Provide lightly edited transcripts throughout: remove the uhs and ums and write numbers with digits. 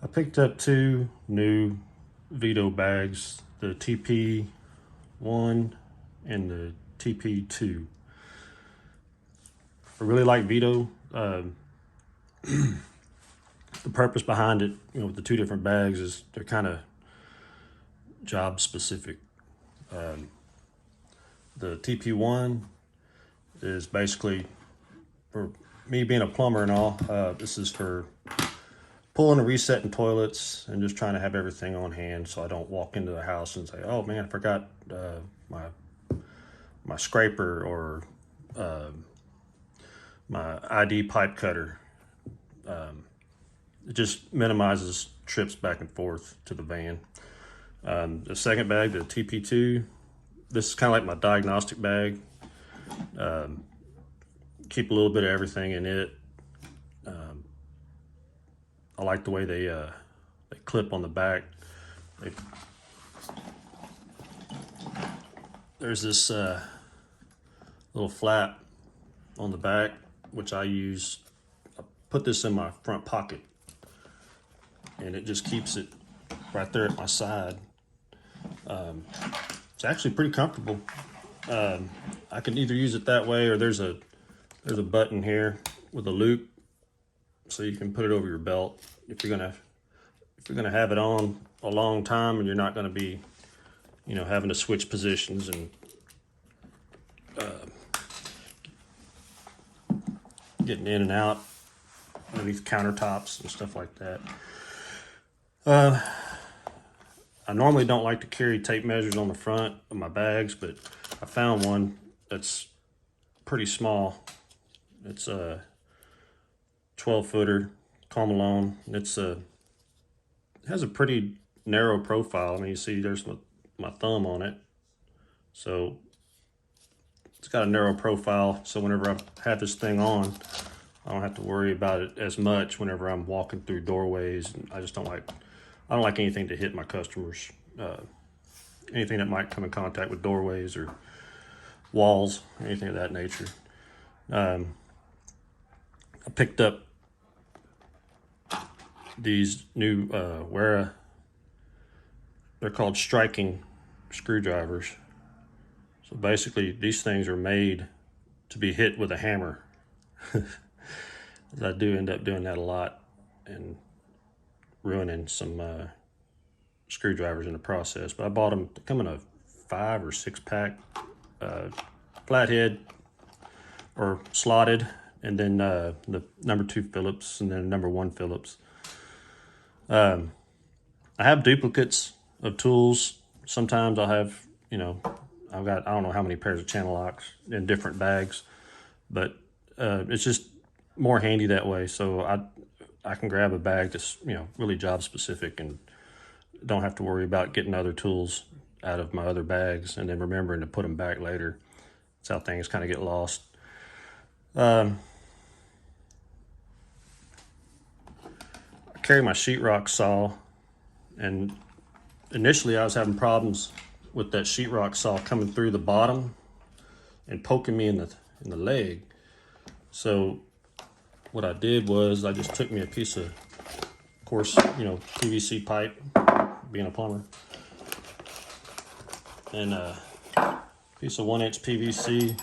I picked up two new Veto bags, the TP1 and the TP2. I really like Veto. The purpose behind it, with the two different bags is they're kind of job specific. The TP1 is basically for me being a plumber and all. This is for pulling and resetting toilets and just trying to have everything on hand so I don't walk into the house and say, oh man, I forgot my scraper or my ID pipe cutter. It just minimizes trips back and forth to the van. The second bag, the TP2, this is kind of like my diagnostic bag. Keep a little bit of everything in it. I like the way they clip on the back. There's this little flap on the back, which I use. I put this in my front pocket, and it just keeps it right there at my side. It's actually pretty comfortable. I can either use it that way, or there's a button here with a loop, so you can put it over your belt if you're gonna have it on a long time and you're not gonna be, having to switch positions and getting in and out underneath countertops and stuff like that. I normally don't like to carry tape measures on the front of my bags, but I found one that's pretty small. It's a 12-footer, Come Alone. It has a pretty narrow profile. I mean, you see there's my thumb on it. So it's got a narrow profile, so whenever I have this thing on, I don't have to worry about it as much whenever I'm walking through doorways. And I don't like anything to hit my customers. Anything that might come in contact with doorways or walls, anything of that nature. I picked up these new they're called striking screwdrivers. So basically these things are made to be hit with a hammer. I do end up doing that a lot and ruining some screwdrivers in the process. But I bought them, they come in a 5 or 6 pack, flathead or slotted, and then the number 2 Phillips and then number 1 Phillips. I have duplicates of tools. Sometimes I'll have, I've got, I don't know how many pairs of channel locks in different bags, but it's just more handy that way. So I can grab a bag that's, really job specific and don't have to worry about getting other tools out of my other bags and then remembering to put them back later. That's how things kind of get lost. I carry my sheetrock saw, and initially I was having problems with that sheetrock saw coming through the bottom and poking me in the leg. So what I did was I just took me a piece of course, PVC pipe, being a plumber, and a piece of 1-inch PVC,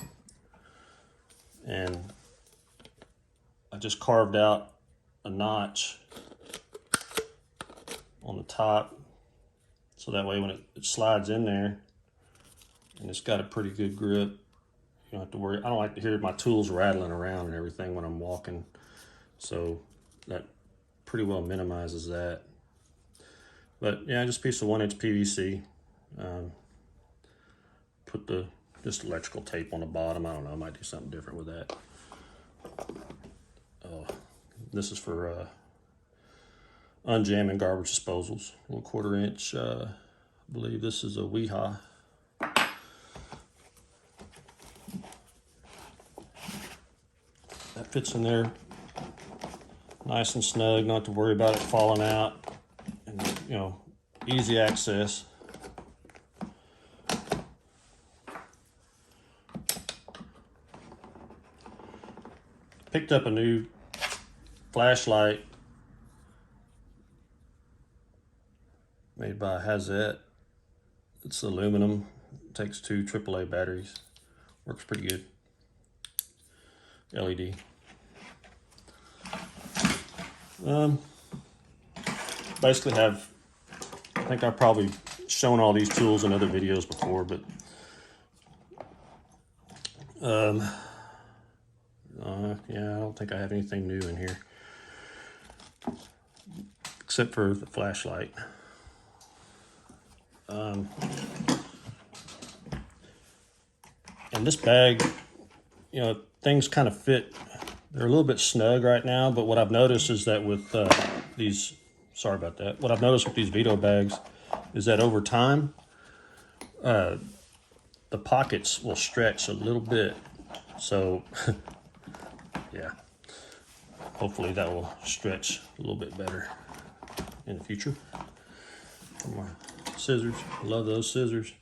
and I just carved out a notch on the top, so that way when it slides in there, and it's got a pretty good grip, you don't have to worry. I don't like to hear my tools rattling around and everything when I'm walking, so that pretty well minimizes that. But yeah, just a piece of 1-inch PVC. Put just electrical tape on the bottom. I don't know, I might do something different with that. This is for unjamming garbage disposals. A little 1/4 inch, I believe this is a Weehaw. That fits in there nice and snug, not to worry about it falling out, and easy access. Picked up a new flashlight made by Hazette. It's aluminum, takes 2 AAA batteries, works pretty good. LED. Basically have, I think I've probably shown all these tools in other videos before, but yeah, I don't think I have anything new in here except for the flashlight. And this bag, you know, things kind of fit. They're a little bit snug right now, but what I've noticed is that with these, sorry about that. What I've noticed with these Veto bags is that over time, the pockets will stretch a little bit. So, yeah, hopefully that will stretch a little bit better in the future. My scissors, love those scissors.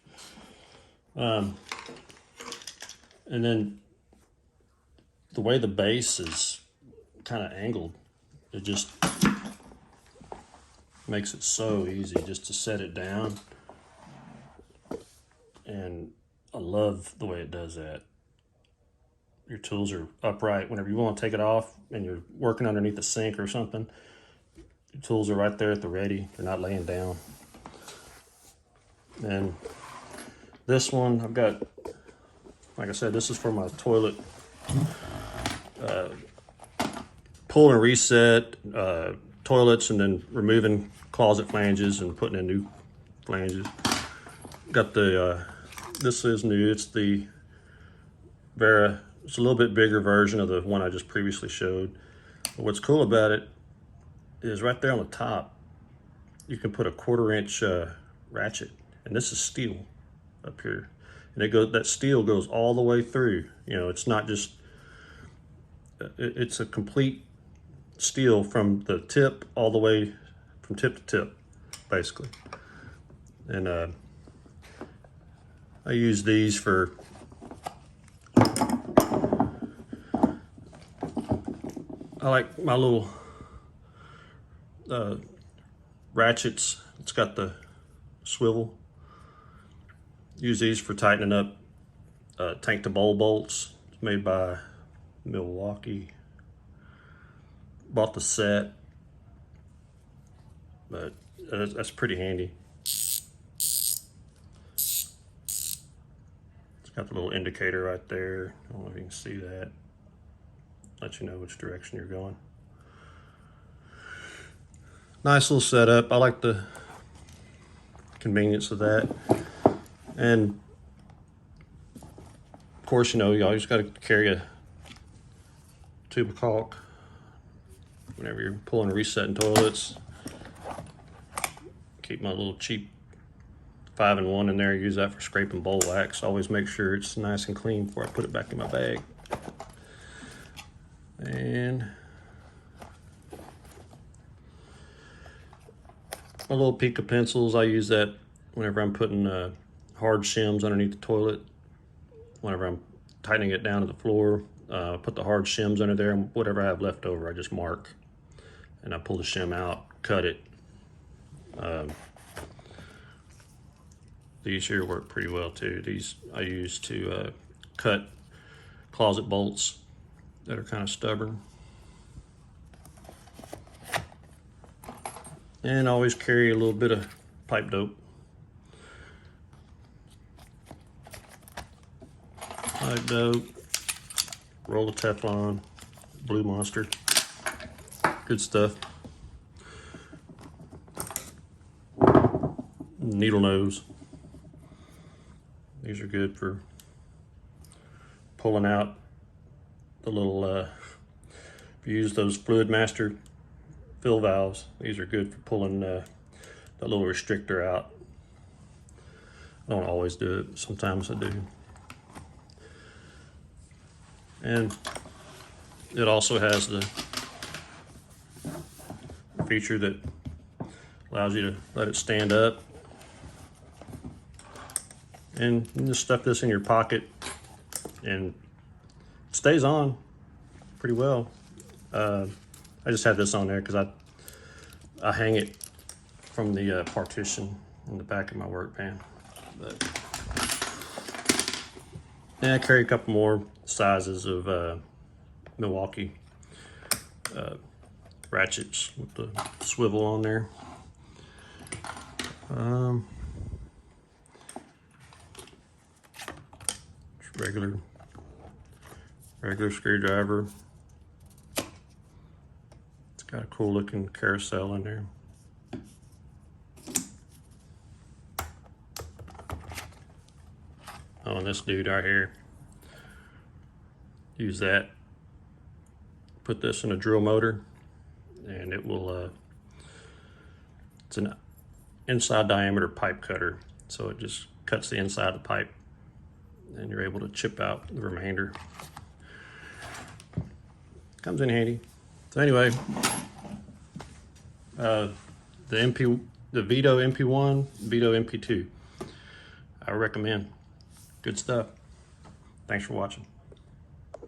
And then the way the base is kind of angled, it just makes it so easy just to set it down. And I love the way it does that. Your tools are upright. Whenever you want to take it off and you're working underneath the sink or something, your tools are right there at the ready. They're not laying down. And this one, I've got, like I said, this is for my toilet. Pull and reset toilets, and then removing closet flanges and putting in new flanges. Got the, this is new, it's the Vera, it's a little bit bigger version of the one I just previously showed. But what's cool about it is right there on the top, you can put a 1/4 inch ratchet, and this is steel up here. And it goes, that steel goes all the way through. You know, it's not just, it's a complete steel from the tip all the way, from tip to tip, basically. And I use these for I like my little ratchets. It's got the swivel. Use these for tightening up tank to bowl bolts. It's made by Milwaukee. Bought the set, but that's pretty handy. It's got the little indicator right there. I don't know if you can see that. Let you know which direction you're going. Nice little setup. I like the convenience of that. And of course, you know, you always got to carry a tube of caulk whenever you're pulling and resetting toilets. Keep my little cheap 5-in-1 in there. Use that for scraping bowl wax. Always make sure it's nice and clean before I put it back in my bag. And my little Pica pencils, I use that whenever I'm putting hard shims underneath the toilet. Whenever I'm tightening it down to the floor, put the hard shims under there, and whatever I have left over, I just mark. And I pull the shim out, cut it. These here work pretty well too. These I use to cut closet bolts that are kind of stubborn. And always carry a little bit of pipe dope. Pipe dope, roll of Teflon, Blue Monster. Good stuff. Needle nose. These are good for pulling out the little, if you use those Fluid Master fill valves, these are good for pulling that little restrictor out. I don't always do it, sometimes I do. And it also has the feature that allows you to let it stand up. And you just stuff this in your pocket and it stays on pretty well. I just have this on there because I hang it from the partition in the back of my work van. But yeah, I carry a couple more sizes of Milwaukee ratchets with the swivel on there. Regular screwdriver. It's got a cool looking carousel in there. Oh, and this dude right here, use that, put this in a drill motor, and it will, it's an inside diameter pipe cutter, so it just cuts the inside of the pipe, and you're able to chip out the remainder. Comes in handy. So anyway, the Veto MP1, Veto MP2, I recommend. Good stuff. Thanks for watching.